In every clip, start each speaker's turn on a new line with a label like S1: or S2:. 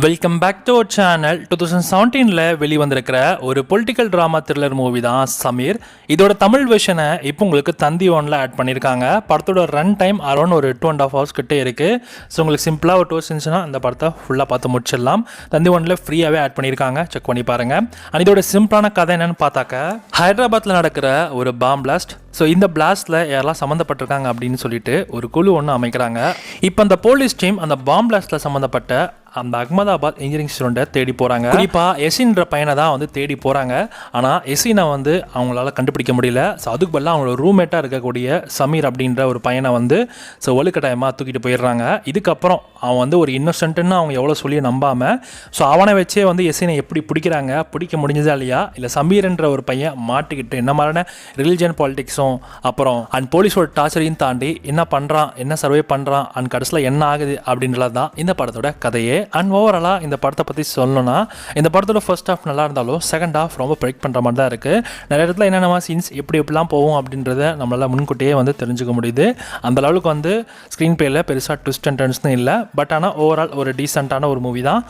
S1: Welcome back to our channel. 2017 வெளிவந்திருக்கிற ஒரு political drama thriller movie தான் சமீர். இதோட தமிழ் வெர்ஷனை இப்போ உங்களுக்கு தந்தி ஒன்ல ஆட் பண்ணியிருக்காங்க. படத்தோட ரன் டைம் அரௌண்ட் ஒரு 2.5 hours கிட்டே இருக்குது. ஸோ உங்களுக்கு சிம்பிளாக ஒரு 2 hours இருந்துச்சுன்னா அந்த படத்தை ஃபுல்லாக பார்த்து முடிச்சிடலாம். தந்தி ஒன்ல ஃப்ரீயாகவே ஆட் பண்ணியிருக்காங்க, செக் பண்ணி பாருங்கள். அண்ட் இதோட சிம்பிளான கதை என்னன்னு பார்த்தாக்க, ஹைதராபாத்தில் நடக்கிற ஒரு பாம் பிளாஸ்ட். ஸோ இந்த பிளாஸ்ட்டில் யாரெல்லாம் சம்மந்தப்பட்டிருக்காங்க அப்படின்னு சொல்லிட்டு ஒரு குழு ஒன்று அமைக்கிறாங்க. இப்போ அந்த போலீஸ் டீம் அந்த பாம் பிளாஸ்ட்டில் சம்மந்தப்பட்ட அந்த அகமதாபாத் இன்ஜினியரிங் ஸ்டூடெண்ட்டை தேடி போகிறாங்க. குறிப்பாக எசின்ற பையனை தான் வந்து தேடி போகிறாங்க. ஆனால் எசினை வந்து அவங்களால கண்டுபிடிக்க முடியல. ஸோ அதுக்கு பதிலாக அவங்களோட ரூம்மேட்டாக இருக்கக்கூடிய சமீர் அப்படின்ற ஒரு பையனை வந்து ஸோ வலுக்கட்டாயமாக தூக்கிட்டு போயிடுறாங்க. இதுக்கப்புறம் அவன் வந்து ஒரு இன்னோசென்ட்டுன்னு அவங்க எவ்வளோ சொல்லி நம்பாமல் ஸோ அவனை வச்சே வந்து எசினை எப்படி பிடிக்கிறாங்க, பிடிக்க முடிஞ்சதா இல்லையா, இல்லை சமீர்ன்ற ஒரு பையன் மாட்டிக்கிட்டு என்ன மாதிரியான ரிலிஜன் பாலிடிக்ஸும் அப்புறம் அண்ட் போலீஸோட டார்ச்சரையும் தாண்டி என்ன பண்ணுறான், என்ன சர்வே பண்ணுறான், அண்ட் கடைசியில் என்ன ஆகுது அப்படின்றது தான் இந்த படத்தோட கதையே. அண்ட் ஓவராலாக இந்த படத்தை பற்றி சொல்லணும்னா, இந்த படத்தோட ஃபர்ஸ்ட் ஹாஃப் நல்லா இருந்தாலும் செகண்ட் ஹாஃப் ரொம்ப ப்ரெடிக்ட் பண்ணுற மாதிரி தான் இருக்குது. நிறைய இடத்துல என்னென்ன சீன்ஸ் எப்படிலாம் போகும் அப்படின்றத நம்மளால் முன்கூட்டியே வந்து தெரிஞ்சுக்க முடியுது. அந்த அளவுக்கு வந்து ஸ்க்ரீன் பிளேயில் பெருசாக ட்விஸ்ட் அண்ட் டர்ன்ஸ்னு இல்லை. பட் ஆனால் ஓவரால் ஒரு டீசெண்டான ஒரு மூவி தான்.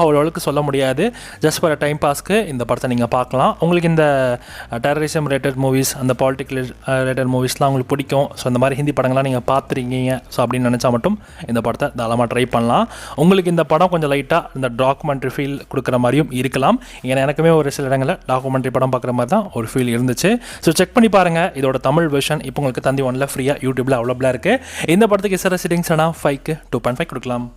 S1: ஒரு அளவுக்கு சொல்ல முடியாது. ஜஸ்ட் ஃபார் டைம் பாஸ்க்கு இந்த படத்தை நீங்கள் பார்க்கலாம். உங்களுக்கு இந்த டெரரிசம் ரிலேட்டட் மூவிஸ், அந்த பாலிட்டிக்கல் ரிலேட்டட் மூவிஸ்லாம் உங்களுக்கு பிடிக்கும். ஸோ இந்த மாதிரி ஹிந்தி படங்கள்லாம் நீங்கள் பார்த்துருக்கீங்க ஸோ அப்படின்னு நினச்சா மட்டும் இந்த படத்தை தாராளமாக ட்ரை பண்ணலாம். உங்களுக்கு இந்த படம் கொஞ்சம் லைட்டாக இந்த டாக்குமெண்ட்ரி ஃபீல் கொடுக்குற மாதிரியும் இருக்கலாம். ஏன்னா எனக்குமே ஒரு சில இடங்களில் டாக்குமெண்ட்ரி படம் பார்க்குற மாதிரி தான் ஒரு ஃபீல் இருந்துச்சு. ஸோ செக் பண்ணி பாருங்கள். இதோட தமிழ் வெர்ஷன் இப்போ உங்களுக்கு தந்தி ஒன்ல ஃப்ரீயாக யூடியூப்பில் அவைலபிளாக இருக்குது. இந்த படத்துக்கு SRS ரேட்டிங்ஸ் 5க்கு 2.5 கொடுக்கலாம்.